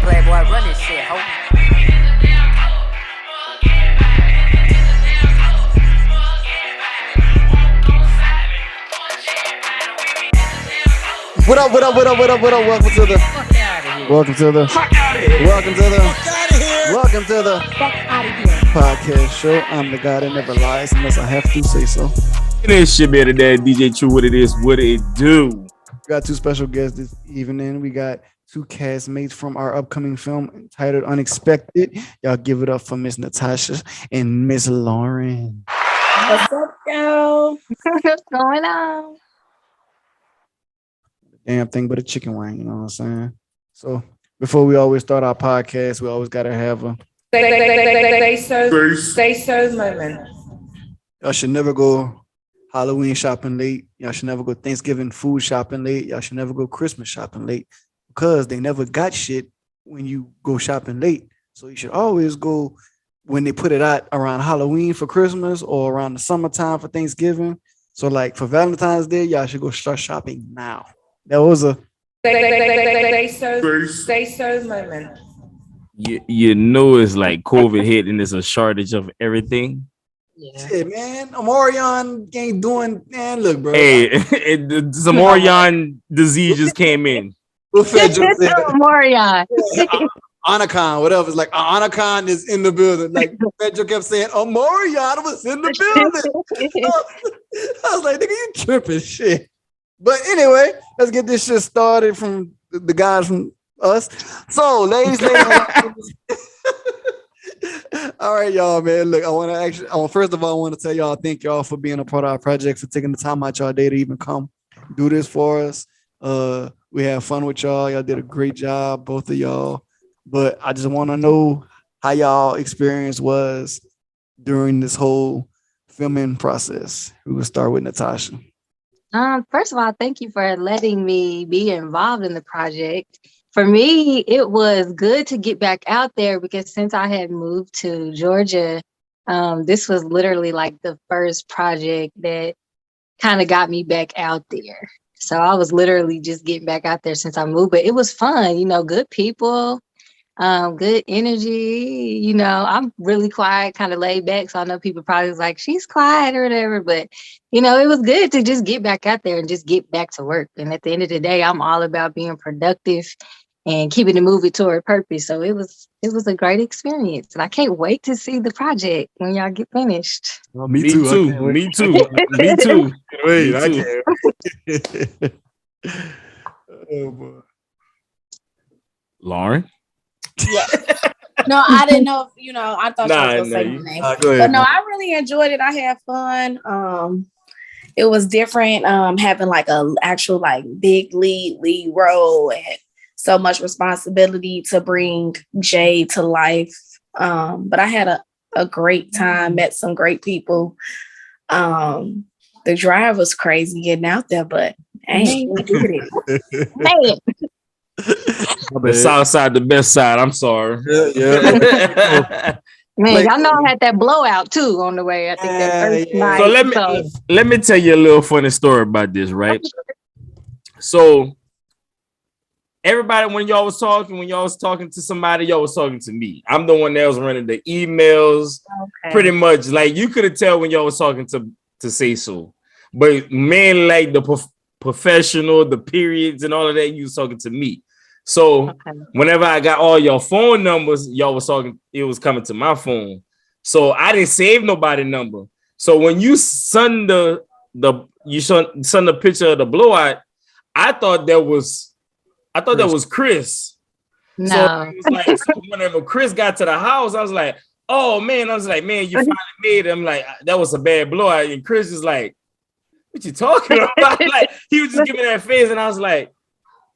Playboy, run this shit, ho. What up? Welcome to the podcast show. I'm the guy that never lies unless I have to say so. It is shit better than DJ True. What it is, what it do. We got two special guests this evening. We got two castmates from our upcoming film entitled Unexpected. Y'all give it up for Miss Natasha and Miss Lauren. What's up, y'all? What's going on? Damn thing but a chicken wing, you know what I'm saying? So before we always start our podcast, we always gotta have a Sayso moment. y'all should never go Halloween shopping late. Y'all should never go Thanksgiving food shopping late. Y'all should never go Christmas shopping late because they never got shit when you go shopping late. So you should always go when they put it out around Halloween for Christmas or around the summertime for Thanksgiving. So like for Valentine's Day, y'all should go start shopping now. That was a Sayso moment. You know it's like COVID hit and there's a shortage of everything. Yeah. shit, man. Omarion ain't doing, man. Look, bro. Hey, the Zamorian disease just came in. What Fedro said? Morion. Anacon, whatever. It's like Anacon is in the building. Like Fedro kept saying, Omarion was in the building. I was like, nigga, you tripping shit. But anyway, let's get this shit started from the guys from us. So, ladies. All right, y'all, man. Look, first of all, I want to tell y'all, thank y'all for being a part of our project, for taking the time out y'all day to even come do this for us. We had fun with y'all. Y'all did a great job, both of y'all. But I just want to know how y'all experience was during this whole filming process. We will start with Natasha. First of all, thank you for letting me be involved in the project. For me, it was good to get back out there because since I had moved to Georgia, this was literally like the first project that kind of got me back out there. So I was literally just getting back out there since I moved, but it was fun, good people, good energy. I'm really quiet, kind of laid back. So I know people probably was like, she's quiet or whatever, but it was good to just get back out there and just get back to work. And at the end of the day, I'm all about being productive and keeping the movie toward purpose. So it was a great experience. And I can't wait to see the project when y'all get finished. Oh, Me too. Wait, I can't. Oh boy. Lauren? Yeah. No, I didn't know if, I thought you were going to say my name. Go ahead, but no, I really enjoyed it. I had fun. It was different having like a actual like big lead role and so much responsibility to bring Jay to life. But I had a great time, met some great people. The drive was crazy getting out there, but I ain't did it. Man. The south side, the best side. I'm sorry. Yeah. Man, y'all know I had that blowout too on the way. I think that first night. So let me tell you a little funny story about this, right? So everybody, when y'all was talking to somebody, y'all was talking to me. I'm the one that was running the emails. Okay. Pretty much, like you could have tell when y'all was talking to Sayso, but man, like the professional, the periods and all of that, you was talking to me. So whenever I got all your phone numbers, y'all was talking, it was coming to my phone. So I didn't save nobody number. So when you send the picture of the blowout, I thought that was Chris. No. So it was like, so whenever Chris got to the house, I was like, oh man, you finally made it. I'm like, that was a bad blowout. And Chris is like, what you talking about? Like he was just giving that face, and I was like,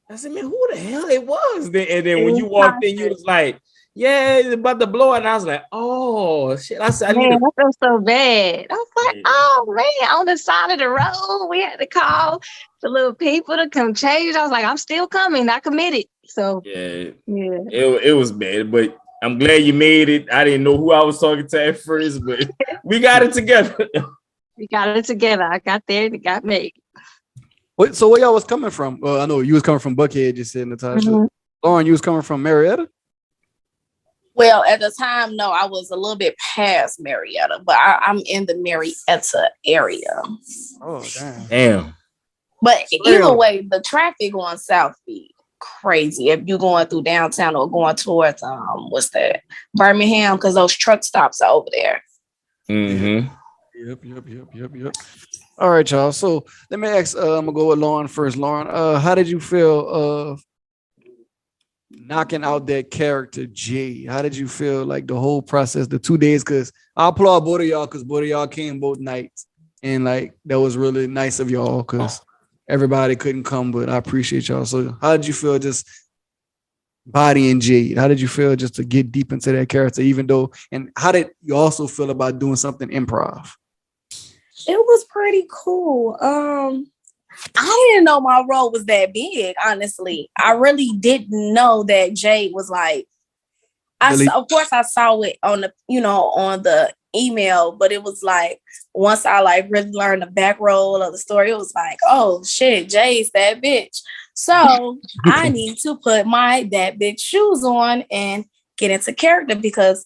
I said, man, who the hell it was? And then when you walked in, you was like, yeah, it's about the blowout. And I was like, oh shit. I said, I felt so bad. I was like, oh man, on the side of the road, we had to call the little people to come change. I was like, I'm still coming. I committed. So yeah. It was bad, but I'm glad you made it. I didn't know who I was talking to at first, but we got it together. We got it together. I got there and it got made. So where y'all was coming from? Well, I know you was coming from Buckhead, you said, Natasha. Mm-hmm. Lauren, you was coming from Marietta? Well, at the time, no, I was a little bit past Marietta, but I'm in the Marietta area. Oh, damn. Damn. But either Real. way, the traffic on South be crazy if you're going through downtown or going towards what's that, Birmingham, because those truck stops are over there. Mm-hmm. Yep. All right, y'all. So let me ask. I'm gonna go with Lauren first. Lauren, how did you feel knocking out that character Jay? How did you feel like the whole process, the 2 days? Because I applaud both of y'all because both of y'all came both nights, and like that was really nice of y'all because everybody couldn't come, but I appreciate y'all. So how did you feel just bodying Jade? How did you feel just to get deep into that character, even though? And how did you also feel about doing something improv? It was pretty cool. I didn't know my role was that big, honestly. I really didn't know that Jade was like, Really? of course I saw it on the, on the email, but it was like, once I like really learned the back roll of the story, it was like, oh shit, Jade's that bitch. So I need to put my that bitch shoes on and get into character because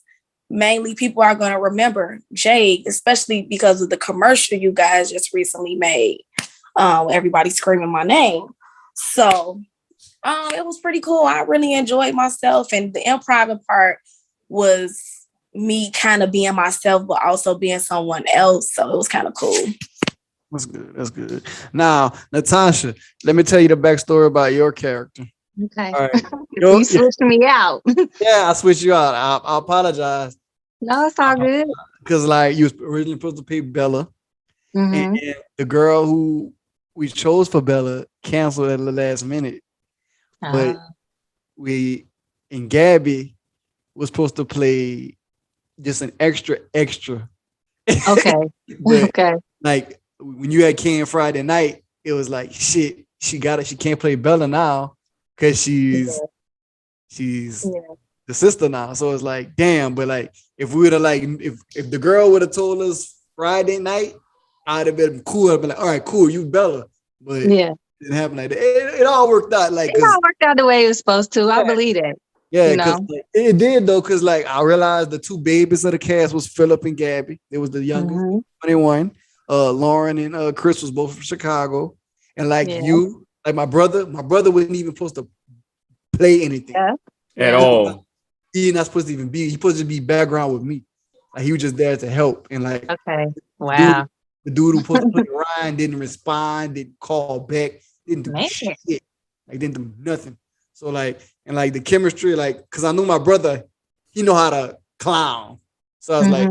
mainly people are going to remember Jade, especially because of the commercial you guys just recently made. Everybody screaming my name. So it was pretty cool. I really enjoyed myself, and the improv part was me kind of being myself, but also being someone else. So it was kind of cool. That's good. That's good. Now, Natasha, let me tell you the backstory about your character. Okay. All right. You switched me out. Yeah, I switched you out. I apologize. No, it's all good. Because like you was originally supposed to play Bella, Mm-hmm. and the girl who we chose for Bella canceled at the last minute. But we and Gabby was supposed to play just an extra. Okay. But Okay. like when you had Ken Friday night, it was like shit. She got it. She can't play Bella now because she's the sister now. So it's like damn. But like if we would have like if the girl would have told us Friday night, I'd have been cool. I'd been like, all right, cool, you Bella. But yeah, it didn't happen like that. It all worked out like it all worked out the way it was supposed to. I believe it. yeah, You because know? like, it did though, because like I realized the two babies of the cast was Philip and Gabby. It was the youngest, 21. Lauren and Chris was both from Chicago. And like you, like my brother wasn't even supposed to play anything. At all. He's not supposed to even be, he's supposed to be background with me. Like he was just there to help. And like wow. the dude who supposed to play Ryan didn't respond, didn't call back, didn't do shit. Like didn't do nothing. So like, and like the chemistry, like, cause I knew my brother, he know how to clown. So I was like,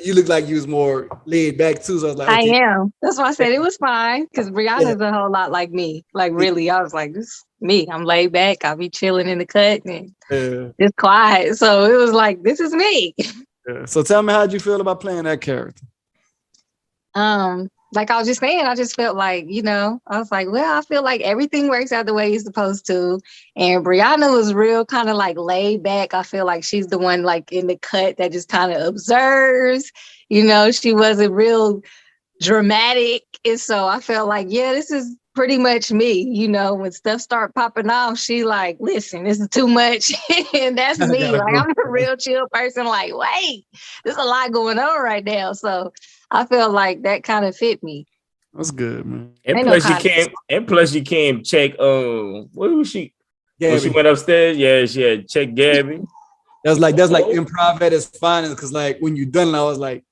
you look like you was more laid back too. So I was like, okay. I am. That's why I said it was fine. Cause Brianna's a whole lot like me. Like really, I was like, this is me. I'm laid back. I'll be chilling in the cut and just quiet. So it was like, this is me. So tell me, how'd you feel about playing that character? Like I was just saying, I just felt like, I was like, well, I feel like everything works out the way it's supposed to. And Brianna was real kind of like laid back. I feel like she's the one like in the cut that just kind of observes, she wasn't real dramatic. And so I felt like, yeah, this is pretty much me. When stuff start popping off, she like, listen, this is too much. And that's me. Like I'm a real chill person. Like, wait, there's a lot going on right now. So I feel like that kind of fit me. That's good, man. And plus you came check what was she? Gabby. When she went upstairs, yeah, she had checked Gabby. That's like improv at its finest, because like when you done, I was like,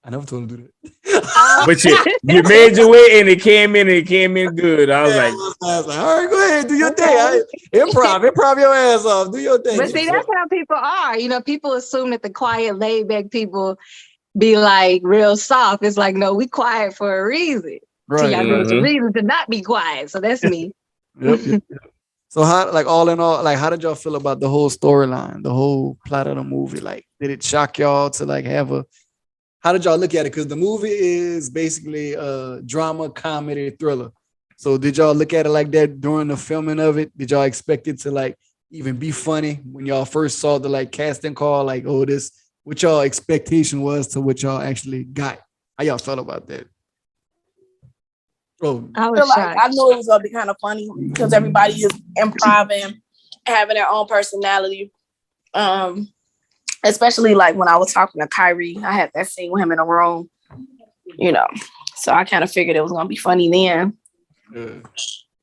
I never told him to do that. But you made your way and it came in good. I was like, all right, go ahead, do your thing. Improv your ass off, do your thing. But see, that's how people are. People assume that the quiet, laid back people be like real soft. It's like, no, we quiet for a reason. Right. There's a reason to not be quiet. So that's me. Yep. So how, like all in all, like how did y'all feel about the whole storyline, the whole plot of the movie? Like, did it shock y'all to like how did y'all look at it? Because the movie is basically a drama, comedy, thriller. So did y'all look at it like that during the filming of it? Did y'all expect it to like even be funny when y'all first saw the like casting call? Like, what y'all expectation was to what y'all actually got? How y'all felt about that? Oh, I knew it was gonna be kind of funny because everybody is improv, having their own personality. especially like when I was talking to Kyrie, I had that scene with him in a room, you know. So I kind of figured it was gonna be funny then.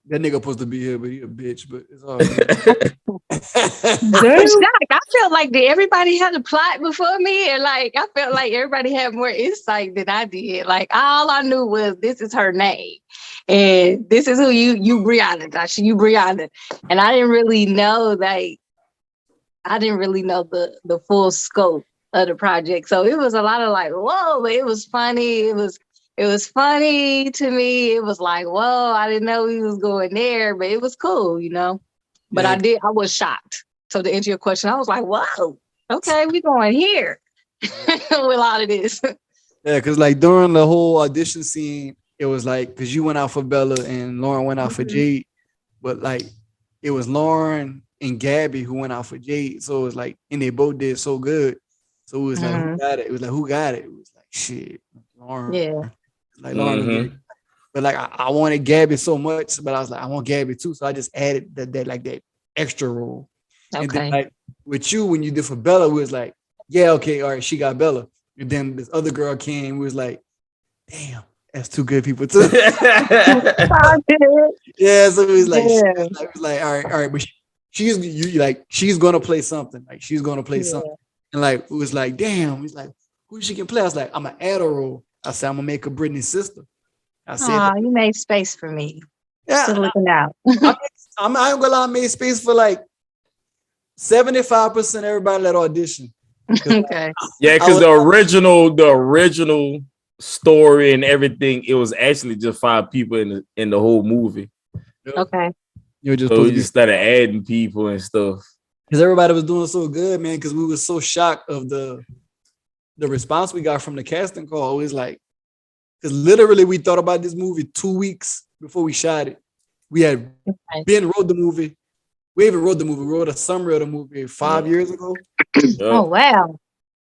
That nigga supposed to be here, but he a bitch. But it's all good. I felt like did everybody have a plot before me, and like I felt like everybody had more insight than I did. Like all I knew was this is her name, and this is who you Brianna, Tasha, you Brianna, and I didn't really know the full scope of the project. So it was a lot of like, whoa, but it was funny. It was funny to me. It was like, whoa, I didn't know he was going there, but it was cool, you know. But Yeah. I was shocked. So to answer your question, I was like, whoa, okay, we going here with a lot of this. Yeah, because like during the whole audition scene, it was like because you went out for Bella and Lauren went out for Jade, but like it was Lauren and Gabby who went out for Jade. So it was like, and they both did so good. So it was like, who got it? It was like, who got it? It was like, shit, Lauren. Yeah. Like Lauren would get it. But like I wanted Gabby so much, but I was like, I want Gabby too. So I just added that extra role. Okay. And then like with you, when you did for Bella, we was like, yeah, okay, all right, she got Bella. And then this other girl came, we was like, damn, that's two good people too. Yeah, so it was like, all right, but she's gonna play something. Like she's gonna play something. And like it was like, damn, he's like, who she can play? I was like, I'm gonna add a role. I said, I'm gonna make her Britney's sister. I said, you made space for me. Yeah, still looking out. I ain't gonna lie, I made space for like 75% everybody that audition. Okay. Yeah, because the original story and everything, it was actually just 5 people in the whole movie. Okay. You just so we just started adding people and stuff. Because everybody was doing so good, man. Because we were so shocked of the response we got from the casting call. It was like, because literally we thought about this movie 2 weeks before we shot it. We had been wrote the movie. We even wrote the movie. We wrote a summary of the movie 5 years ago. Oh, wow.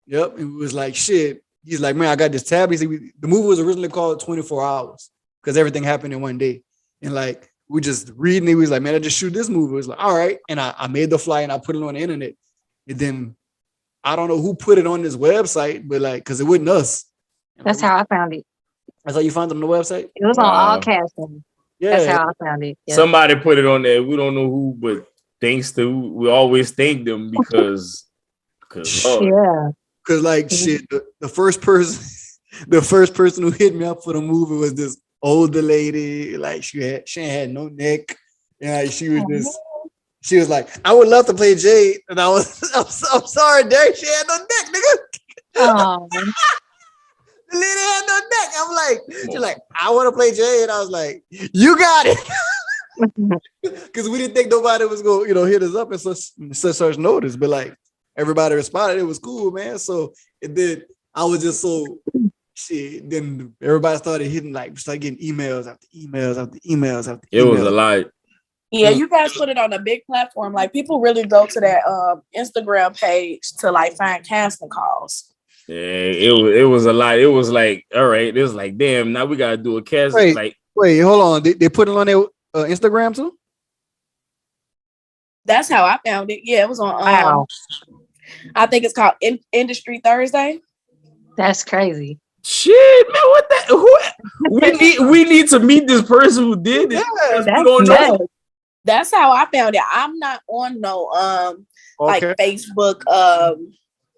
Yep. And it was like, shit. He's like, man, I got this tab. He said, the movie was originally called 24 Hours because everything happened in one day. And like, we just reading it. We was like, man, I just shoot this movie. It was like, all right. And I made the flyer and I put it on the internet. And then I don't know who put it on this website, but like, because it wasn't us. And that's like, how I found it. That's how you found it on the website? It was on all casting. Yeah. That's how I found it. Yeah. Somebody put it on there. We don't know who, but thanks to we always thank them because yeah. Because like shit, the first person who hit me up for the movie was this older lady. Like she had no neck. And like, she was like, I would love to play Jade. And I'm sorry, Derek, she had no neck, nigga. Oh. The lady had no neck. I'm like, she's like, I want to play Jade. And I was like, you got it. Because we didn't think nobody was going to, hit us up in such notice. But like, everybody responded. It was cool, man. So it did. I was just so shit. Then everybody started getting emails after emails after emails after emails. It was a lot. Yeah, you guys put it on a big platform. Like people really go to that Instagram page to like find casting calls. Yeah, it was a lot. It was like, all right. It was like, damn. Now we gotta do a casting. Wait, hold on. They put it on their Instagram too? That's how I found it. Yeah, it was on. Wow. I think it's called Industry Thursday. That's crazy. Shit, man, what that? We need to meet this person who did it. Yeah, that's how I found it. I'm not on no like Facebook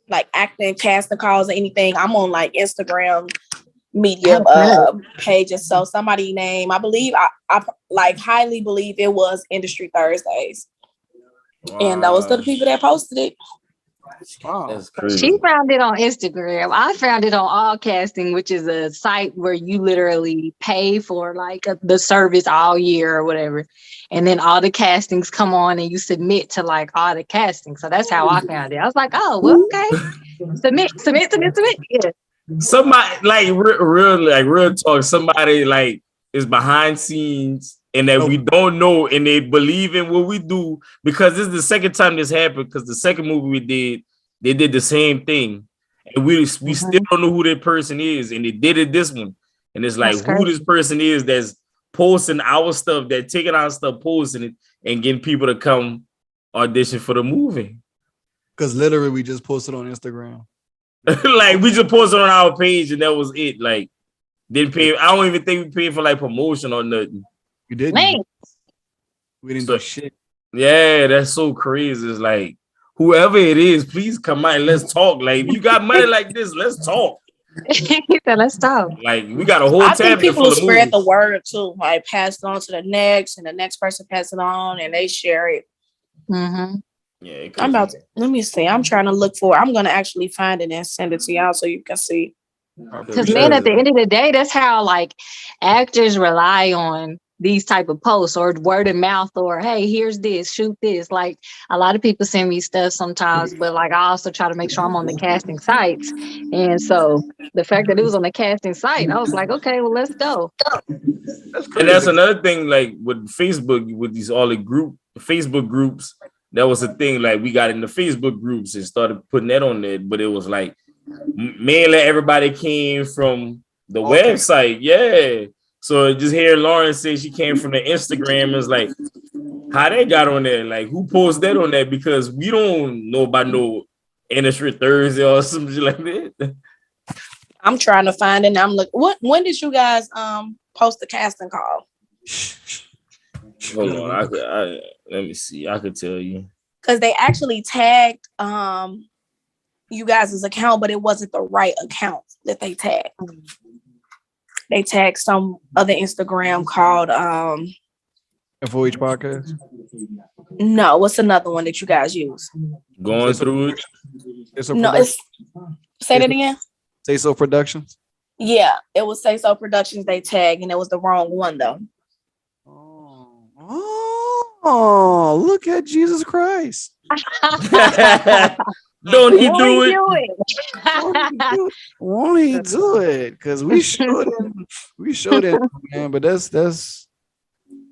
like acting casting calls or anything. I'm on like Instagram media pages. So somebody name, I believe I like highly believe it was Industry Thursdays. Wow. And those are the people that posted it. Wow. That's crazy. She found it on Instagram. I found it on All Casting, which is a site where you literally pay for like the service all year or whatever. And then all the castings come on and you submit to like all the castings. So that's how I found it. I was like, oh, well, okay. Submit. Yeah. Somebody like real talk. Somebody like is behind scenes and that we don't know and they believe in what we do because this is the second time this happened because the second movie we did, they did the same thing. And we still don't know who that person is. And they did it this one. And it's like who this person is that's posting our stuff, that taking our stuff, posting it, and getting people to come audition for the movie. Because literally we just posted on Instagram. Like we just posted on our page and that was it. Like didn't pay. I don't even think we paid for like promotion or nothing. We didn't. Man. We didn't do shit. Yeah, that's so crazy. It's like whoever it is, please come out and let's talk. Like if you got money like this, let's talk. He said, let's talk. Like we got a whole I think tab people full will of spread movies. the word too, like pass it on to the next, and the next person pass it on, and they share it. Mm-hmm. Yeah, let me see. I'm trying to look for. I'm gonna actually find it and send it to y'all so you can see. Because man, at the end of the day, that's how like actors rely on these type of posts or word of mouth or hey, here's this, shoot this. Like a lot of people send me stuff sometimes, but like I also try to make sure I'm on the casting sites. And so the fact that it was on the casting site, I was like, okay, well, let's go. And that's another thing, like with Facebook, with these all the Facebook groups, that was the thing. Like we got in the Facebook groups and started putting that on there, but it was like mainly everybody came from the website. Yeah. So just hear Lauren say she came from the Instagram is like how they got on there, like who posted that on there, because we don't know about no Industry Thursday or something like that. I'm trying to find it and I'm looking. When did you guys post the casting call? Hold on, let me see. I could tell you. Because they actually tagged you guys' account, but it wasn't the right account that they tagged. They tagged some other Instagram called FOH Podcast. No, what's another one that you guys use? Going through it. Say that again. Sayso Productions. Yeah, it was Sayso Productions they tagged, and it was the wrong one though. Oh, look at Jesus Christ. Don't he do it? Won't he do it? Because we showed it, man. But that's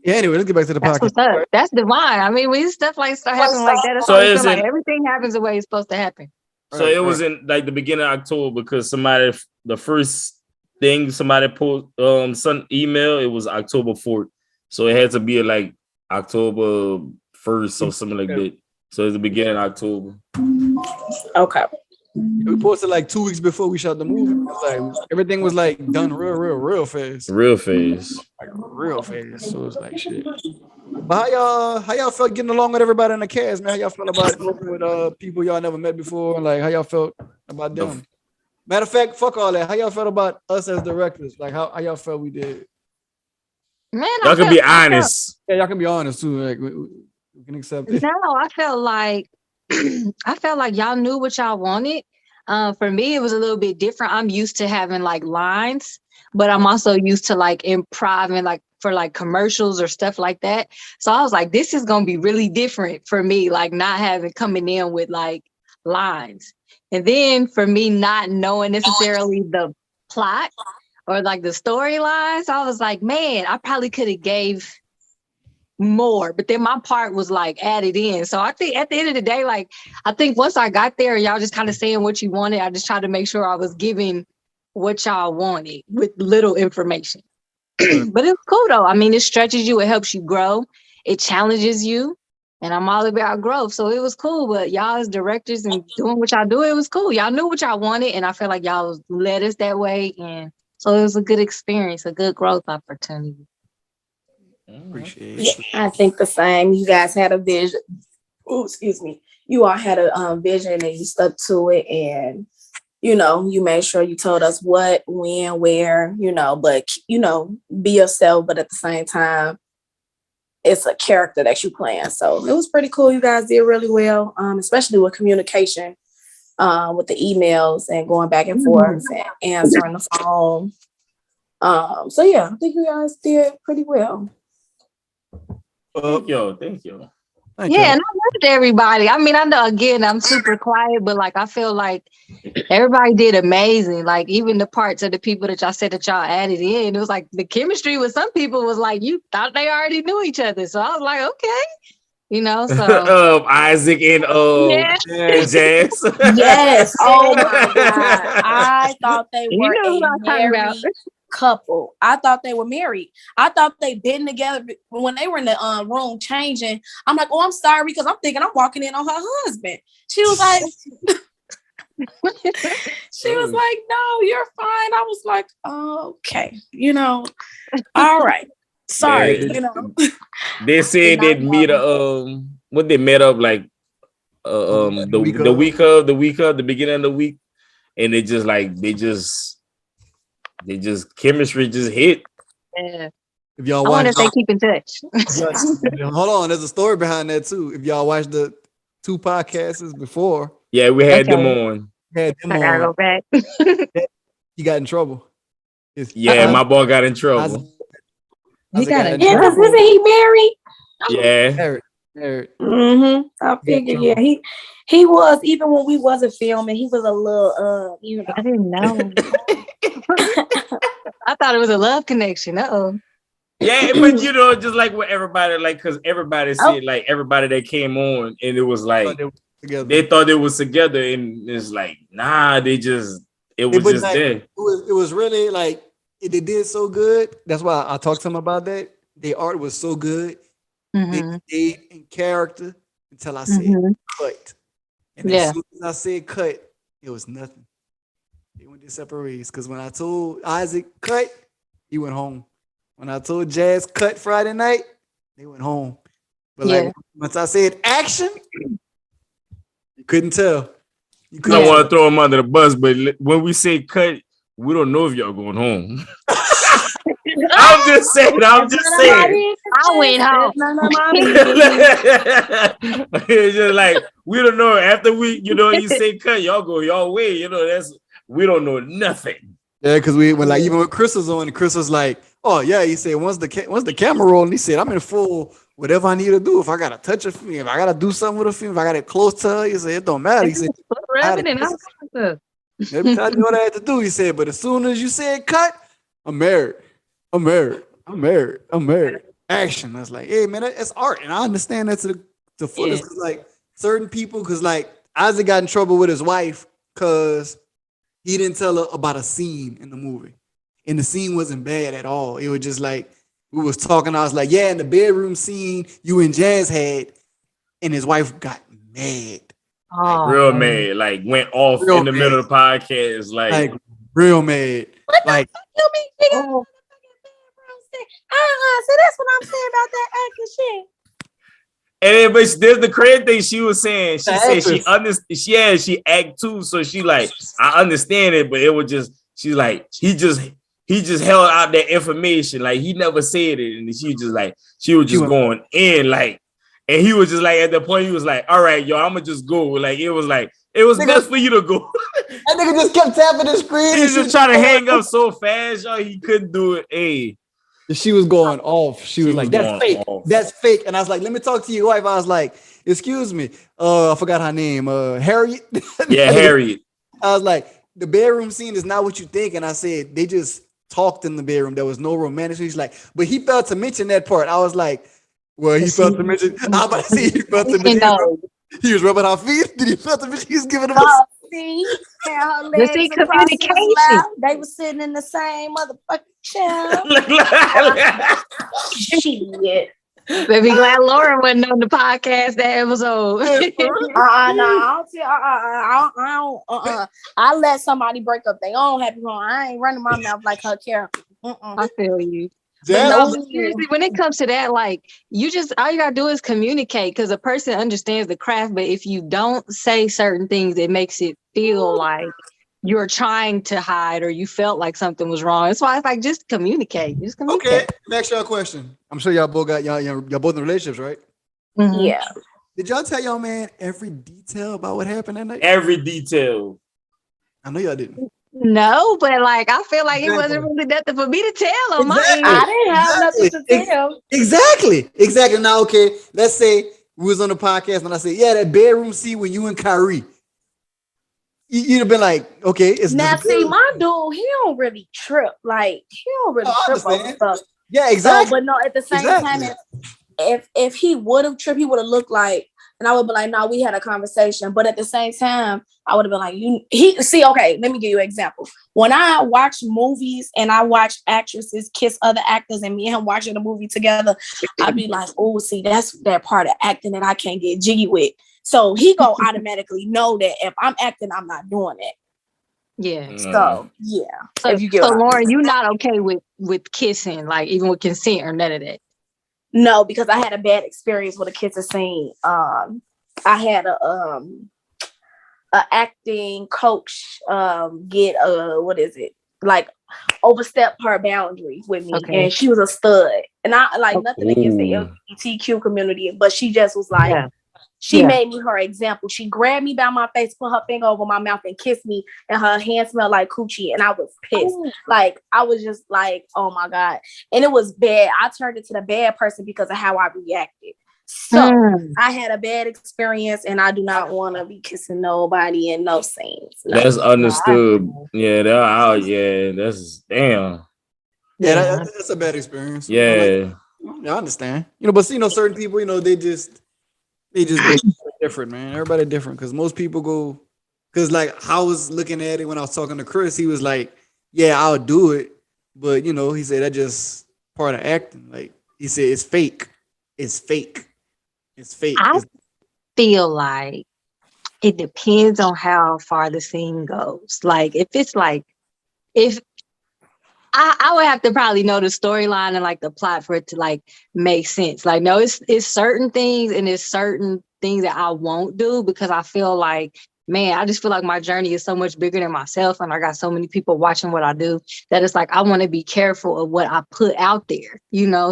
yeah. Anyway, let's get back to the podcast. That's divine. I mean, when stuff like start happening like that, so I feel like everything happens the way it's supposed to happen. So it was in like the beginning of October because the first thing somebody post some email, it was October 4th. So it had to be like October 1st or something like that. So it's the beginning of October. Okay. We posted like 2 weeks before we shot the movie. Like everything was like done real fast. Real fast. Like real fast. So it's like shit. But how y'all felt getting along with everybody in the cast, man? How y'all felt about working with people y'all never met before? Like how y'all felt about them? Matter of fact, fuck all that. How y'all felt about us as directors? Like how y'all felt we did? Man, y'all can be honest. Yeah, y'all can be honest too. Like we can accept it. No, I felt like y'all knew what y'all wanted. For me, it was a little bit different. I'm used to having like lines, but I'm also used to like improv like for like commercials or stuff like that. So I was like, this is gonna be really different for me, like not coming in with like lines. And then for me not knowing necessarily the plot or like the storylines, I was like, man, I probably could have gave more, but then my part was like added in. So I think at the end of the day, like I think once I got there, y'all just kind of saying what you wanted. I just tried to make sure I was giving what y'all wanted with little information. But it's cool though. I mean, it stretches you, it helps you grow, it challenges you, and I'm all about growth. So it was cool. But y'all as directors and doing what y'all do, it was cool. Y'all knew what y'all wanted, and I feel like y'all led us that way. And so it was a good experience, a good growth opportunity. Appreciate it. Yeah, I think the same. You guys had a vision. Oh, excuse me. You all had a vision and you stuck to it, and you made sure you told us what, when, where, but be yourself, but at the same time, it's a character that you playing. So it was pretty cool. You guys did really well, especially with communication, with the emails and going back and forth and answering the phone. So yeah, I think you guys did pretty well. Thank you. Yeah, and I loved everybody. I mean, I know again I'm super quiet, but like I feel like everybody did amazing. Like even the parts of the people that y'all said that y'all added in, it was like the chemistry with some people was like you thought they already knew each other. So I was like, okay, so Isaac and Jazz. Yes. Oh my God. I thought they were what I'm talking about. couple. I thought they were married. I thought they been together when they were in the room changing. I'm like, oh, I'm sorry, because I'm thinking I'm walking in on her husband. She was like, she was like, no, you're fine. I was like, oh, okay, all right. Sorry, They said they'd meet what they met up like the week of the beginning of the week, and they just chemistry just hit. Yeah. If y'all I watch, wonder if they keep in touch. hold on, there's a story behind that too. If y'all watched the 2 podcasts before, Yeah, we had them on. I gotta go back. He got in trouble. My boy got in trouble. He got in yeah, trouble. isn't he married? Yeah. Married. I figured, he was, even when we wasn't filming, he was a little I didn't know. I thought it was a love connection. Yeah, but just like what everybody because everybody said everybody that came on, and it was like they thought they was together, and it's like nah, it was just there. It was really like they did so good. That's why I talked to them about that. Their art was so good. They stayed in character until I said cut. And as soon as I said cut, it was nothing. They went their separate ways. Because when I told Isaac cut, he went home. When I told Jazz cut Friday night, they went home. But once I said action, you couldn't tell. I don't want to throw him under the bus, but when we say cut, we don't know if y'all going home. I'm just saying. I went home. It's just like we don't know. After you say cut, y'all go your way. We don't know nothing. Yeah, because even when Chris was on, and Chris was like, "Oh yeah," he said, "Once the camera rolling," he said, "I'm in full whatever I need to do. If I gotta touch a film, if I gotta do something with a film, if I gotta get close to her," he said, "It don't matter." He said, "Every time you know what I had to do," he said, "But as soon as you said cut, I'm married. Action." I was like, "Hey man, it's art," and I understand that to the fullest. Because like certain people, because like Isaac got in trouble with his wife because he didn't tell her about a scene in the movie, and the scene wasn't bad at all. It was just like we was talking. I was like, "Yeah, in the bedroom scene you and Jazz had," and his wife got mad, real mad, like went off in the middle of the podcast, like real mad, like. So that's what I'm saying about that acting shit. And but there's the crazy thing she was saying. She said she understand. She act too, so she like I understand it, but it was just she's like he just held out that information, like he never said it, and she was just going in like, and he was just like at the point he was like, all right, yo, I'm gonna just go. Like it was best for you to go. That nigga just kept tapping the screen. He was just trying to hang up so fast, yo, he couldn't do it. Hey. She was going off. She was like, "That's fake. That's fake." And I was like, "Let me talk to your wife." I was like, "Excuse me, I forgot her name. Harriet." Yeah, Harriet. I was like, "The bedroom scene is not what you think." And I said, "They just talked in the bedroom. There was no romantic." He's like, "But he felt to mention that part." I was like, "Well, he felt to mention." I'm about to say he felt to mention. He was rubbing her feet. Did he felt to mention? He was giving him a see, her legs communication. They were sitting in the same motherfucking chair. Shit. Baby, glad Lauren wasn't on the podcast that episode. No, I let somebody break up their own happy home. I ain't running my mouth like her character. I feel you. Yeah. But seriously, when it comes to that, like all you gotta do is communicate, because a person understands the craft. But if you don't say certain things, it makes it feel like you're trying to hide or you felt like something was wrong. That's why it's like just communicate. Okay, next y'all question. I'm sure y'all both got y'all both in relationships, right? Mm-hmm. Yeah. Did y'all tell y'all man every detail about what happened that night? Every detail. I know y'all didn't. No, but like I feel like it wasn't really nothing for me to tell on my end. I didn't have nothing to tell. Exactly. Now, okay, let's say we was on the podcast and I said, "Yeah, that bedroom scene when you and Kyrie." You'd have been like, "Okay, it's now." See, my dude, he don't really trip. Like he don't really trip over stuff. Yeah, exactly. So, but no, at the same time, if he would have tripped, he would have looked like And I would be like, no, we had a conversation. But at the same time, I would have been like, okay, let me give you an example. When I watch movies and I watch actresses kiss other actors and me and him watching a movie together, I'd be like, oh, see, that's that part of acting that I can't get jiggy with. So he gonna automatically know that if I'm acting, I'm not doing it. Yeah. So yeah. So Lauren, you're not okay with kissing, like even with consent or none of that? No, because I had a bad experience with a kissing scene. I had a acting coach get overstep her boundaries with me, and she was a stud. And I nothing against the LGBTQ community, but she just was like. Yeah. She made me her example. She grabbed me by my face, put her finger over my mouth and kissed me, and her hand smelled like coochie, and I was pissed. Like, I was just like, oh my God. And it was bad. I turned into the bad person because of how I reacted. So I had a bad experience, and I do not want to be kissing nobody in no scenes. No. That's understood. Yeah, that's damn. Yeah, that's a bad experience. Yeah. I understand. But certain people, they just different, man. Everybody different, because most people go, because like I was looking at it when I was talking to Chris, he was like, yeah, I'll do it, but he said that just part of acting. Like he said, it's fake. I feel like it depends on how far the scene goes. Like if I would have to probably know the storyline and like the plot for it to like make sense. Like, no, it's certain things and it's certain things that I won't do, because I feel like, man, I just feel like my journey is so much bigger than myself, and I got so many people watching what I do that it's like I want to be careful of what I put out there,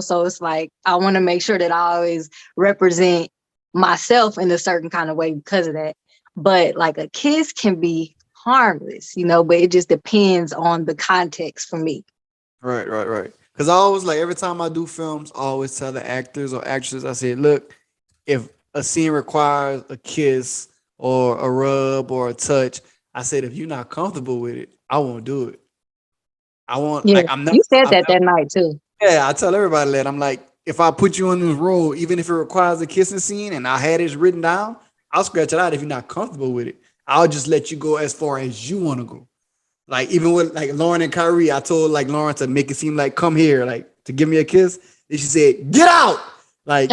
So it's like I want to make sure that I always represent myself in a certain kind of way because of that. But like a kiss can be harmless, but it just depends on the context for me. Right. Because I always, like, every time I do films, I always tell the actors or actresses, I say, look, if a scene requires a kiss or a rub or a touch, I said, if you're not comfortable with it, I won't do it. I'm not. You said that night too. Yeah, I tell everybody that. I'm like, if I put you in this role, even if it requires a kissing scene and I had it written down, I'll scratch it out if you're not comfortable with it. I'll just let you go as far as you want to go. Like, even with like Lauren and Kyrie, I told like Lauren to make it seem like, come here, like to give me a kiss. And she said, get out. Like,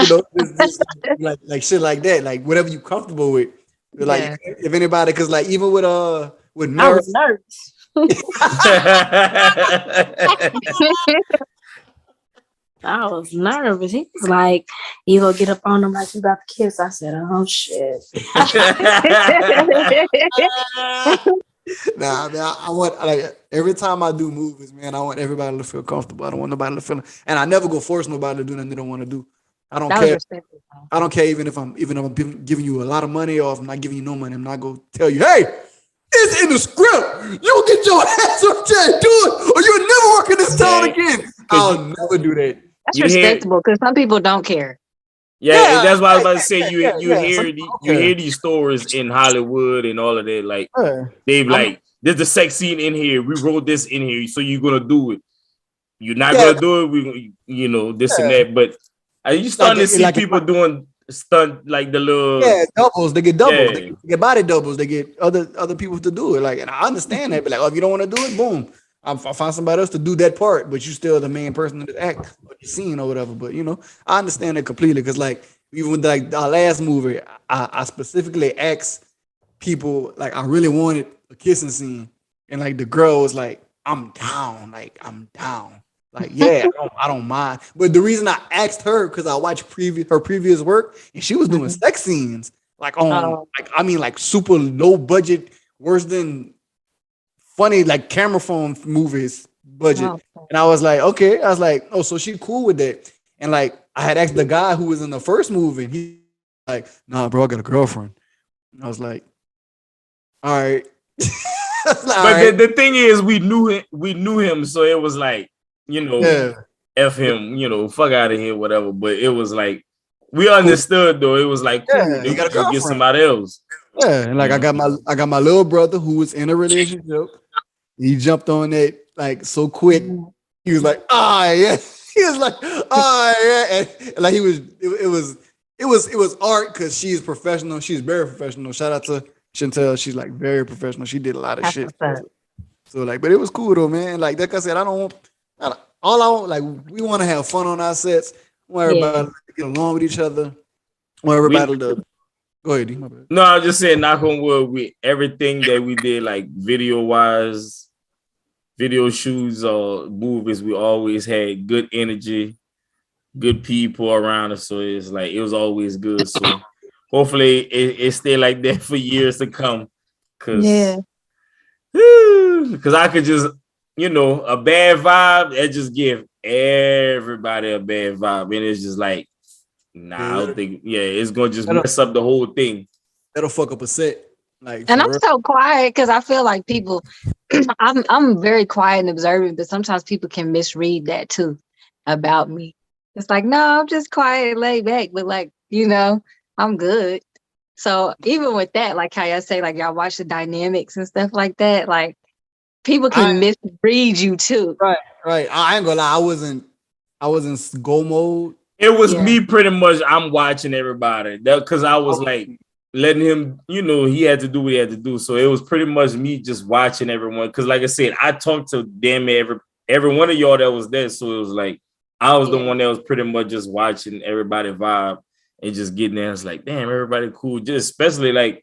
like shit like that. Like whatever you comfortable with. Like if anybody, because like even with I was nervous. I was nervous. He was like, you gonna get up on him like you about to kiss. I said, oh shit. Nah, man, I want, like, every time I do movies, man, I want everybody to feel comfortable. I don't want nobody to feel, and I never go force nobody to do nothing they don't want to do. I don't care. I don't care even if I'm giving you a lot of money or if I'm not giving you no money. I'm not gonna tell you, hey, it's in the script. You get your ass up there and do it, or you'll never work in this town again. I'll never do that. That's respectable, because some people don't care. Yeah, that's what I was about to say. You hear these stories in Hollywood and all of that. Like they've like, there's a sex scene in here. We wrote this in here, so you're gonna do it. You're not gonna do it. We, this and that. But you starting to see people doing stunt like the little doubles. They get doubles. They get body doubles. They get other people to do it. Like, and I understand that. But like, if you don't want to do it, boom. I'll find somebody else to do that part, but you still the main person in the act or the scene or whatever. But I understand it completely, because like even with like our last movie, I specifically asked people, like, I really wanted a kissing scene, and like the girl was like, I'm down, like yeah, I don't mind. But the reason I asked her, because I watched her previous work, and she was doing sex scenes like on like super low budget, worse than funny like camera phone movies budget. And I was like, okay. I was like, oh, so she cool with that. And like I had asked the guy who was in the first movie, and he like, nah, bro, I got a girlfriend. And I was like, all right. But the thing is, we knew him, so it was like, F him, fuck out of here, whatever. But it was like, we understood though. It was like, cool, you gotta go get somebody else. Yeah, and like I got my little brother who was in a relationship. He jumped on it like so quick. He was like, yeah. He was like, yeah. And like it was it was art because she's professional. She's very professional. Shout out to Chantel. She's like very professional. She did a lot of That's shit. what's up. So like, but it was cool though, man. Like I said, all I want, like, we want to have fun on our sets. We want everybody to get along with each other. We want everybody to go ahead, D. My bad. No, I was just saying, knock on wood, with everything that we did, like video wise, video shoots or movies, we always had good energy, good people around us. So it's like it was always good. So hopefully it stay like that for years to come. Cause I could just, a bad vibe, it just give everybody a bad vibe. And it's just like, I don't think, it's gonna just mess up the whole thing. That'll fuck up a set. Like, and I'm so quiet because I feel like people, I'm very quiet and observant, but sometimes people can misread that too about me. It's like, no, I'm just quiet, laid back, but like, I'm good. So even with that, like how y'all say, like y'all watch the dynamics and stuff like that, like people can misread you too. Right. I ain't gonna lie, I wasn't go mode. It was me pretty much. I'm watching everybody because I was like letting him, he had to do what he had to do. So it was pretty much me just watching everyone. Because like I said, I talked to damn every one of y'all that was there. So it was like I was the one that was pretty much just watching everybody vibe and just getting there. It's like, damn, everybody cool. Just especially like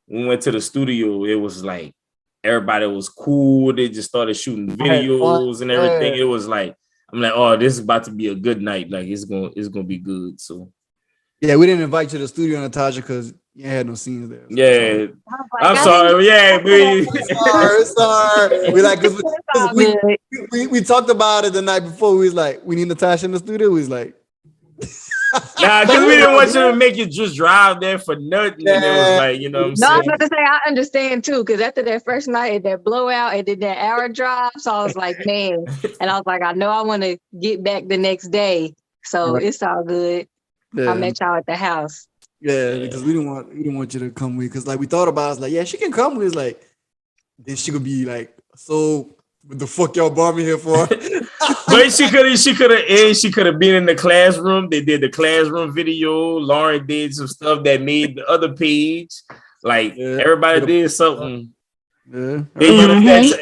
when we went to the studio, it was like everybody was cool. They just started shooting videos and everything. It was like, I'm like, oh, this is about to be a good night. Like it's gonna be good. So yeah, we didn't invite you to the studio, Natasha, because you had no scenes there. So yeah, I'm sorry. Yeah, sorry. We like because we talked about it the night before. We was like, we need Natasha in the studio. We was like, nah, because we didn't want you to make you just drive there for nothing. And it was like, what I'm saying. I was about to say, I understand too, because after that first night, that blowout, and then that hour drive, so I was like, man, and I was like, I know I want to get back the next day, so it's all good. I met y'all at the house. Yeah, because we didn't want you to come with, because like we thought about it, I was like, yeah, she can come with. Like, then she could be like, so what the fuck y'all brought me here for? But she could have been in the classroom. They did the classroom video. Lauren did some stuff that made the other page. Like everybody did something. Yeah.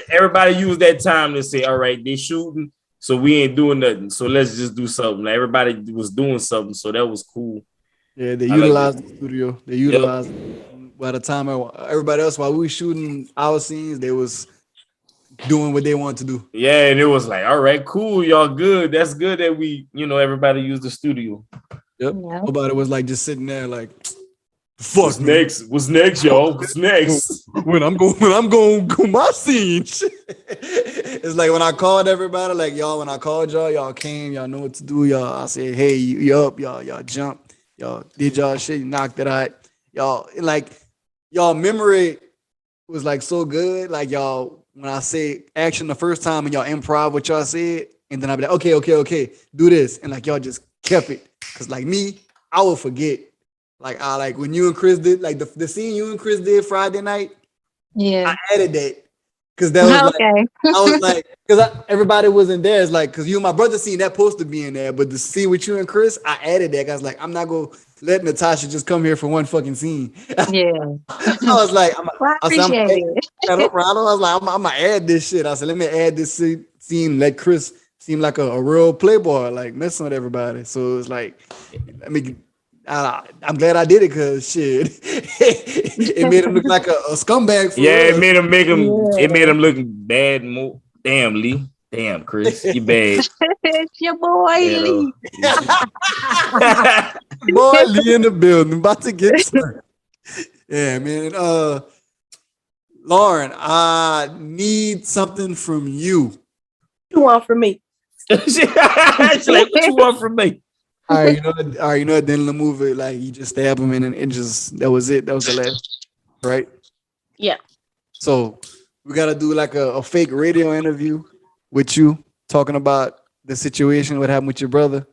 Everybody used that time to say, all right, they shooting, so we ain't doing nothing. So let's just do something. Like, everybody was doing something, so that was cool. Yeah, they utilized the studio. They utilized by the time everybody else, while we were shooting our scenes, they was doing what they wanted to do. Yeah, and it was like, all right, cool, y'all good. That's good that we, everybody used the studio. Yep. Nobody was like just sitting there like, fuck. What's next? What's next, y'all? What's next? when I'm going my scene. It's like when I called everybody, like y'all, when I called y'all came, y'all know what to do. Y'all, I said, hey, you up, y'all jump. Y'all did y'all shit, you knocked it out. Y'all memory was like so good. Like y'all, when I say action the first time and y'all improv what y'all said, and then I'll be like, okay, do this. And like y'all just kept it. Cause like me, I will forget. Like when you and Chris did, like the scene you and Chris did Friday night. Yeah. I added that. Cause that was like, I was like, cause everybody wasn't there. It's like, cause you and my brother scene that supposed to be in there, but the scene with you and Chris, I added that. I was like, I'm not gonna let Natasha just come here for one fucking scene. Yeah. I was like, I'm gonna add this shit. I said, let me add this scene. Let Chris seem like a real playboy, like messing with everybody. So it's like, I'm glad I did it because shit, it made him look like a scumbag. It made him look bad. Damn, Lee. Damn, Chris, you bad. It's your boy Lee. Boy Lee in the building, about to get started. Yeah, man. Lauren, I need something from you. What you want from me? She's like, what you want from me? All right, at the end of the movie, like you just stab him and it just that was it. That was the last, right? Yeah. So we gotta do like a fake radio interview with you talking about the situation, what happened with your brother.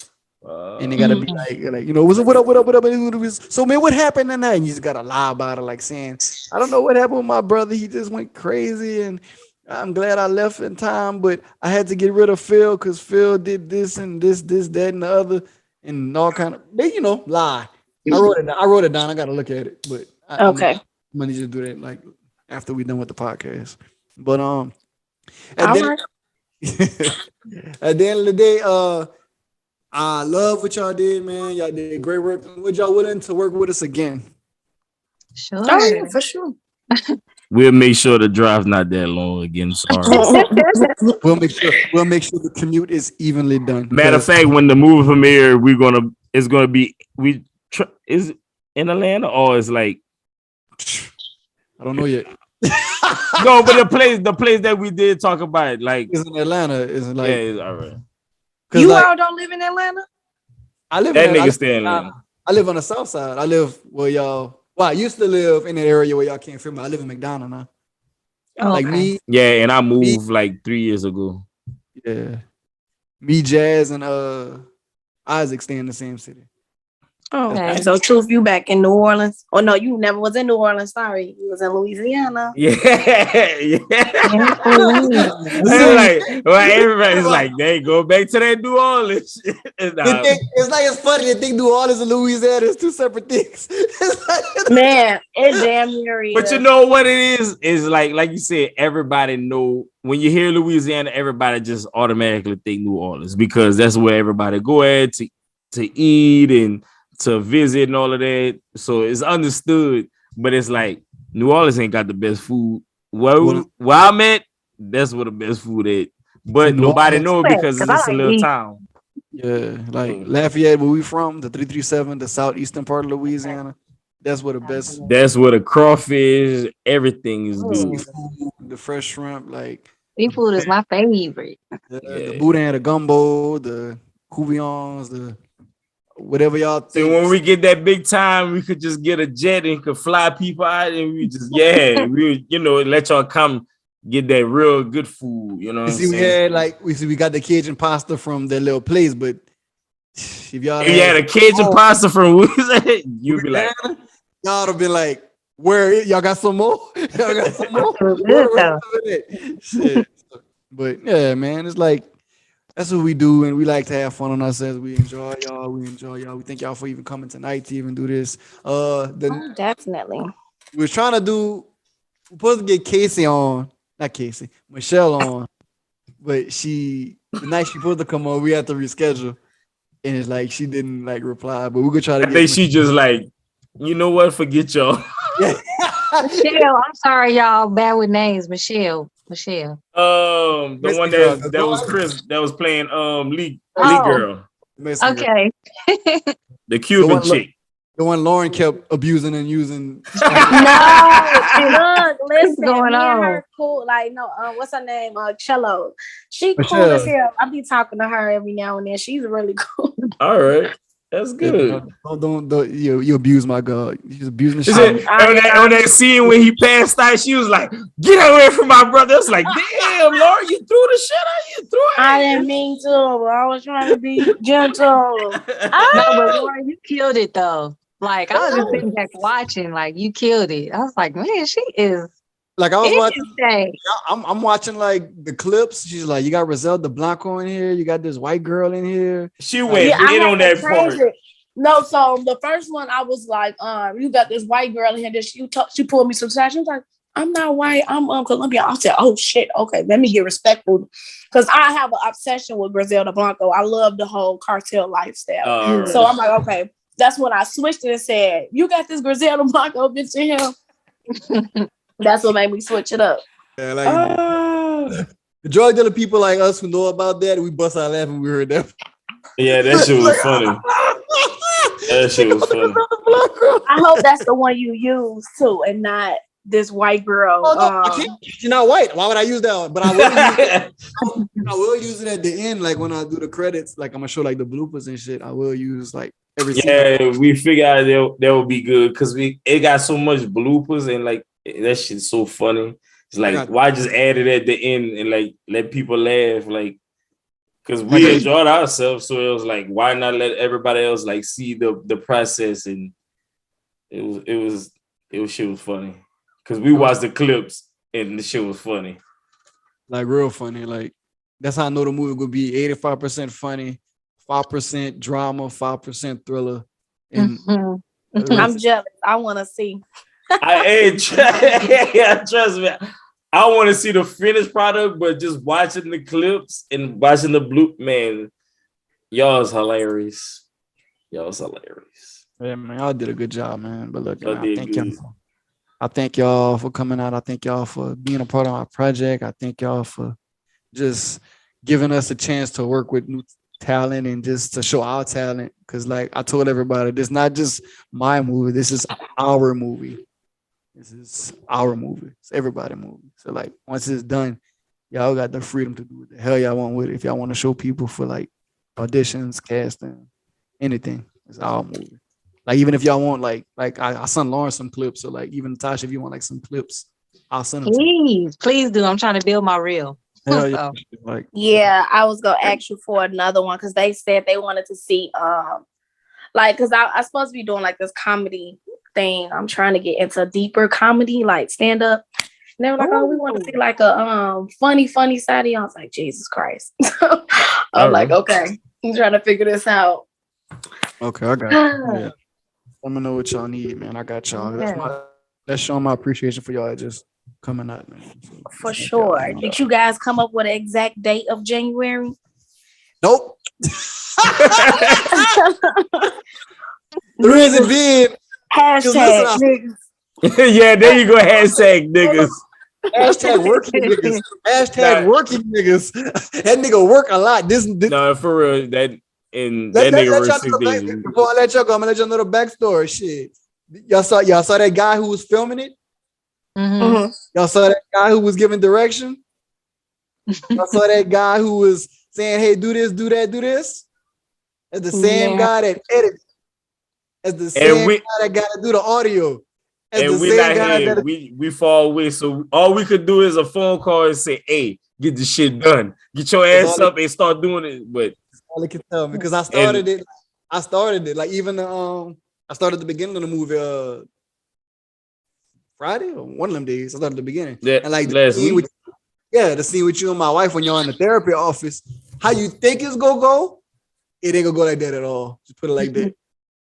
And they gotta be like, what up? So man, what happened tonight? And you just gotta lie about it, like saying, I don't know what happened with my brother. He just went crazy and I'm glad I left in time, but I had to get rid of Phil because Phil did this and this, that, and the other. And all kind of, lie. I wrote it down. I gotta look at it, but I'm Okay. gonna need you to do that like after we done with the podcast. But All then right. at the end of the day, I love what y'all did, man. Y'all did great work. Would y'all willing to work with us again? Sure. Oh yeah, for sure. We'll make sure the drive's not that long again. Sorry. We'll make sure the commute is evenly done. Matter of fact, when the movie premiere, it's gonna be is it in Atlanta or it's like I don't know yet. no, but the place that we did talk about, like It's in Atlanta. It's like yeah, it's all right. You like, all don't live in Atlanta? I live That in nigga stay in Atlanta. I live on the south side. I live where y'all. Well, I used to live in an area where y'all can't feel me. I live in McDonough now. Like me, Yeah, and I moved like 3 years ago. yeah. Me, Jazz, and Isaac stay in the same city. Okay. So Truth, you back in New Orleans? Oh no, you never was in New Orleans. Sorry, you was in Louisiana. Yeah, yeah. Like, well, everybody's like, they go back to that New Orleans. It's like it's funny. They think New Orleans and Louisiana is two separate things. Man, it's damn near. But you know what it is like you said, everybody know when you hear Louisiana, everybody just automatically think New Orleans because that's where everybody go at to eat and to visit and all of that. So it's understood, but it's like New Orleans ain't got the best food. Where I'm at, that's where the best food is. But nobody know because it's just a little town. Yeah, like Lafayette, where we from, the 337, the southeastern part of Louisiana. That's where the best. That's where the crawfish, everything is good. The fresh shrimp, like seafood is my favorite. The boudin, the gumbo, the couvillons, the whatever y'all think. So when we get that big time, we could just get a jet and could fly people out, and we just we let y'all come get that real good food. You know, we got the Cajun pasta from that little place, but if y'all had the Cajun pasta from you'd be like, y'all have been like, where y'all got some more? Y'all got some more? Shit. But yeah, man, it's like that's what we do, and we like to have fun on ourselves. We enjoy y'all. We thank y'all for even coming tonight to even do this. Definitely. We're trying to do. We're supposed to get Michelle on, but the night she supposed to come on, we had to reschedule, and it's like she didn't like reply. But we're gonna try to. I think she just like, you know what? Forget y'all. Michelle, I'm sorry, y'all. Bad with names. Michelle. The one that was Chris that was playing Lee girl. Okay. The Cuban chick. The one Lauren kept abusing and using. No, look, listen, going on? her cool. Like, no, what's her name? Cello. She cool as hell. I be talking to her every now and then. She's really cool. All right. That's good. Don't you abuse my God. You're abusing the shit. On that scene when he passed out, she was like, "Get away from my brother." It's like, damn, Laura, you threw the shit out. You threw it. I didn't mean to. I was trying to be gentle. No, but Laura, you killed it though. Like I was just sitting back watching. Like you killed it. I was like, man, she is. Like I was watching. I'm watching like the clips. She's like, you got Griselda Blanco in here. You got this white girl in here. She went in on that part. No, so the first one I was like, you got this white girl in here. That she pulled me some side. She was like, I'm not white. I'm Colombian. I said, oh shit. Okay, let me get respectful because I have an obsession with Griselda Blanco. I love the whole cartel lifestyle. So I'm like, okay. That's when I switched it and said, you got this Griselda Blanco bitch in here. That's what made me switch it up. Yeah, like the drug dealer people like us who know about that, we bust out laughing when we heard that. Yeah, that shit was funny. That shit was funny. I hope that's the one you use too, and not this white girl. You're not white. Why would I use that one? But I will use it at the end, like when I do the credits. Like I'm gonna show like the bloopers and shit. I will use like everything. Yeah, we figured out that would be good because it got so much bloopers and like that shit's so funny. It's like why just add it at the end and like let people laugh, like because we enjoyed ourselves. So it was like why not let everybody else like see the process, and shit was funny because we watched the clips and the shit was funny, like real funny. Like that's how I know the movie would be 85% funny, 5% drama, 5% thriller, and I'm jealous. I want to see. Trust me. I want to see the finished product, but just watching the clips and watching the blue, man, y'all is hilarious. Yeah, man, y'all did a good job, man. But look, Y'all man, did good. I thank y'all for coming out. I thank y'all for being a part of my project. I thank y'all for just giving us a chance to work with new talent and just to show our talent. Because, like I told everybody, this is not just my movie. This is our movie. It's everybody's movie. So, like, once it's done, y'all got the freedom to do what the hell y'all want with it. If y'all want to show people for like auditions, casting, anything, it's our movie. Like, even if y'all want like I sent Lauren some clips, so like even Natasha, if you want like some clips, I'll send them. Please do. I'm trying to build my reel. Hell yeah. Like, Yeah, I was gonna ask you for another one because they said they wanted to see like because I supposed to be doing like this comedy thing. I'm trying to get into deeper comedy, like stand up. And they were like, "Oh, we want to see like a funny side." I was like, "Jesus Christ!" I'm like, "Okay, I'm trying to figure this out." Okay, I got you. Yeah. Let me know what y'all need, man. I got y'all. That's showing my appreciation for y'all just coming out, man. For sure. Did you guys come up with an exact date of January? Nope. The reason being, hashtag niggas. Yeah, there you go. Hashtag niggas. Hashtag working niggas. Hashtag working niggas. That nigga work a lot. This no, for real. That nigga worked 6 days. Before I let y'all go, I'm gonna let y'all know the backstory. Shit. Y'all saw that guy who was filming it? Mm-hmm. Y'all saw that guy who was giving direction? Y'all saw that guy who was saying, "Hey, do this, do that, do this"? That's the same guy that edits. That's the same guy that got to do the audio. That's and we're not here. We fall away. So all we could do is a phone call and say, "Hey, get the shit done. Get your ass up and start doing it." But that's all I can tell because I started it. Like even I started the beginning of the movie Friday or one of them days. I started the beginning. Yeah, and like last week. The scene with you and my wife when you're in the therapy office. How you think it's gonna go? It ain't gonna go like that at all. Just put it like that.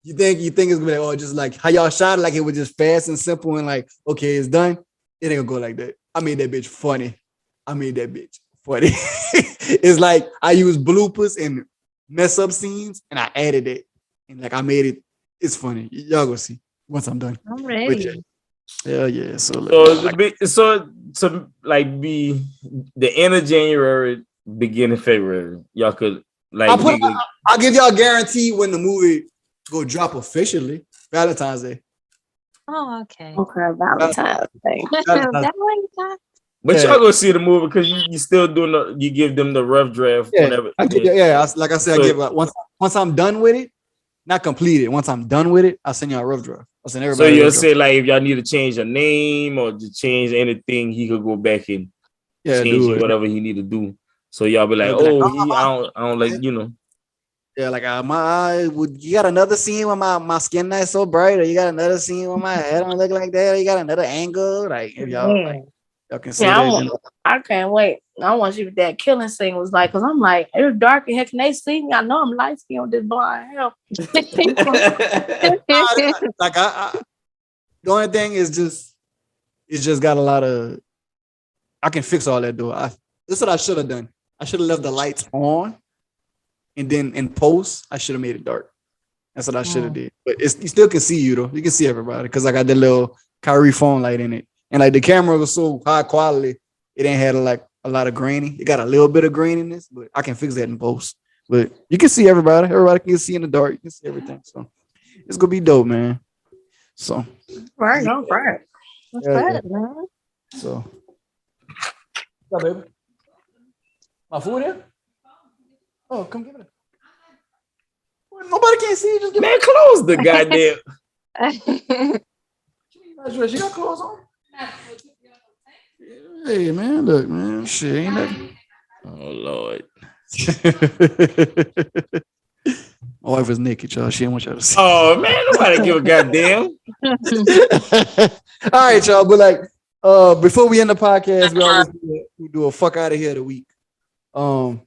You think it's gonna be like, just like how y'all shot it, like it was just fast and simple and like, okay, it's done. It ain't gonna go like that. I made that bitch funny. It's like I use bloopers and mess up scenes and I added it. And like I made it. It's funny. Y'all go see once I'm done. I'm ready. Yeah. So be the end of January, beginning of February. Y'all could like I'll give y'all a guarantee when the movie go drop officially. Valentine's Day. Oh, okay. Okay, Valentine's Day. But y'all go see the movie because you still doing you give them the rough draft whenever. Like I said, I give once I'm done with it, not completed. Once I'm done with it, I'll send y'all a rough draft. I'll send everybody. So you'll say like if y'all need to change a name or to change anything, he could go back and change whatever he need to do. So y'all be like, I don't like, you know. Yeah, like you got another scene where my skin not so bright, or you got another scene where my head don't look like that, or you got another angle. Like if y'all y'all can see that. I can't wait. I want to see what that killing scene was like, because I'm like, it was dark in here. Can they see me? I know I'm light skinned with this blind hair. Like the only thing is it's just got a lot of. I can fix all that though. This is what I should have done. I should have left the lights on, and then in post, I should have made it dark. That's what I should have did. But you still can see you though. You can see everybody because I got the little Kyrie phone light in it, and like the camera was so high quality, it ain't had like a lot of graining. It got a little bit of graininess, but I can fix that in post. But you can see everybody. Everybody can see in the dark. You can see everything. So it's gonna be dope, man. So right. What's up, man? So what's up, baby? My food here? Oh, come get it. Nobody can see. Just man, close the goddamn. You got clothes on? Hey, man, look, man, shit ain't nothing. Oh Lord. My wife is naked, y'all. She didn't want y'all to see. Oh man, nobody give a goddamn. All right, y'all. But like, before we end the podcast, we do a fuck out of here of the week. We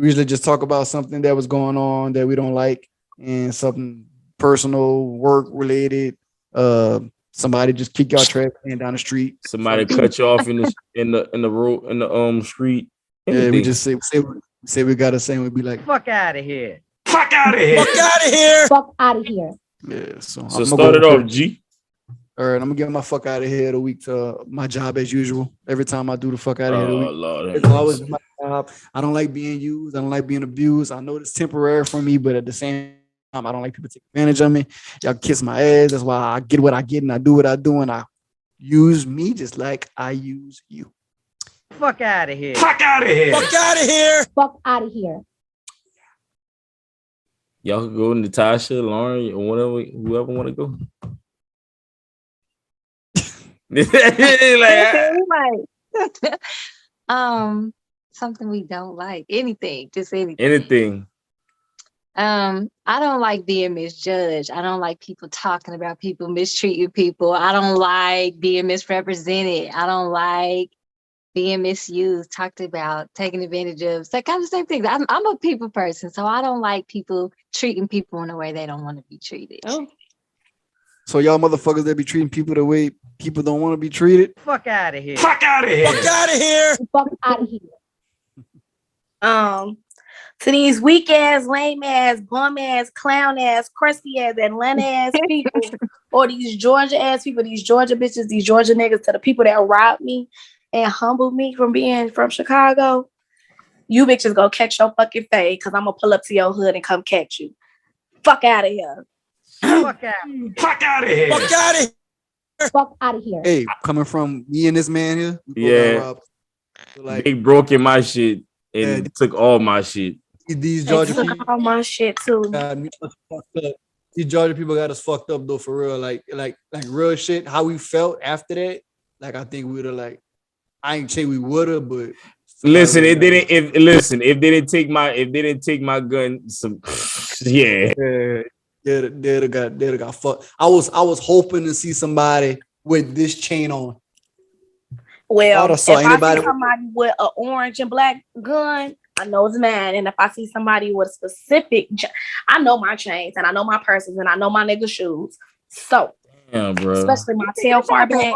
usually just talk about something that was going on that we don't like and something personal, work related. Somebody just kick your trash can down the street. Somebody cut you off in the road in the street. Yeah, we just say we gotta say, we be like, Fuck out of here. Fuck out of here. Fuck out of here. Fuck out of here. yeah. So Start it off, G. All right, I'm gonna get my fuck out of here of the week to my job as usual. Every time I do the fuck out of here of the week. Lord, It's always my job. I don't like being used. I don't like being abused. I know it's temporary for me, but at the same time, I don't like people taking advantage of me. Y'all kiss my ass. That's why I get what I get and I do what I do, and I use me just like I use you. Fuck out of here. Fuck out of here. Fuck out of here. Fuck out of here. Y'all can go Natasha, Lauren, or whatever, whoever want to go. Something we don't like. Anything, just anything. Anything. I don't like being misjudged. I don't like people talking about people, mistreating people. I don't like being misrepresented. I don't like being misused, talked about, taken advantage of. So kind of same things. I'm a people person, so I don't like people treating people in a way they don't want to be treated. Oh. So y'all motherfuckers that be treating people the way people don't want to be treated. Fuck out of here. Fuck out of here. Fuck out of here. Fuck out of here. To these weak ass, lame ass, bum ass, clown ass, crusty ass, Atlanta ass people, or these Georgia ass people, these Georgia bitches, these Georgia niggas, to the people that robbed me and humbled me from being from Chicago, you bitches go catch your fucking fade, because I'm gonna pull up to your hood and come catch you. Fuck out of here. Fuck out. Fuck out of here. Fuck out of here. Fuck out of here. Hey, coming from me and this man here, we both Yeah. got robbed. So like They broke in my shit and Yeah. took all my shit. these They Georgia took people all my shit too. got me fucked up. These Georgia people got us fucked up though, for real. Like real shit. How we felt after that, like I think we would have like. I ain't say we would have, but Listen, if they didn't take my gun, some yeah. They'd have got fucked. I was hoping to see somebody with this chain on. Well, if saw I anybody- see somebody with an orange and black gun, I know it's mine. And if I see somebody with a specific, I know my chains and I know my purses and I know my nigga shoes. So, Damn, bro. especially my tail far back.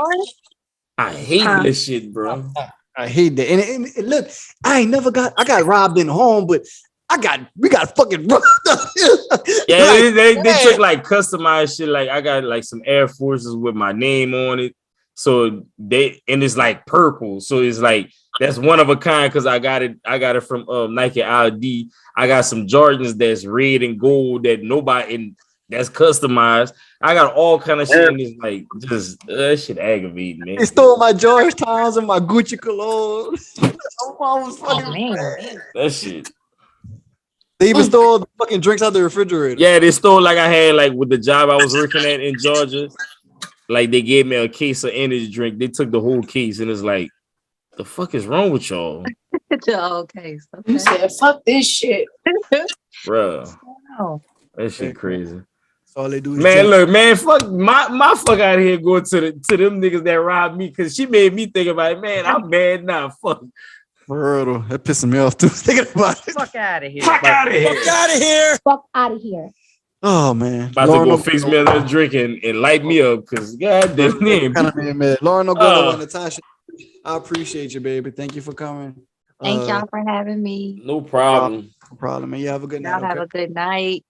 I hate this shit, bro. I hate that. And look, I got robbed in home, but we got fucking robbed up. Yeah, Like, they took like customized shit. Like I got like some Air Forces with my name on it. So it's like purple. So it's like that's one of a kind because I got it from Nike ID. I got some Jordans that's red and gold that's customized. I got all kind of shit and it's like just that shit aggravating, man. They stole my Georgetowns and my Gucci cologne. Was fucking Man. That shit. They even stole the fucking drinks out the refrigerator. Yeah, they stole like I had like with the job I was working at in Georgia. Like they gave me a case of energy drink. They took the whole case and it's like, the fuck is wrong with y'all? Okay. You said, fuck this shit. Bruh. Oh. That shit crazy. That's all they do is Man, drink. look, man, fuck my fuck out of here going to them niggas that robbed me because she made me think about it. Man, I'm mad now. Fuck. For real though, that pissing me off too. Thinking about it. Fuck out of here. Fuck out of here. Fuck out of here. Fuck out of here. Oh man, About to go fix me another drink and light me up because god damn name. Kind of being mad. Lauren O'Gara, Natasha, I appreciate you, baby. Thank you for coming. Thank y'all for having me. No problem. No problem, man. You have a good night. Y'all have a good night.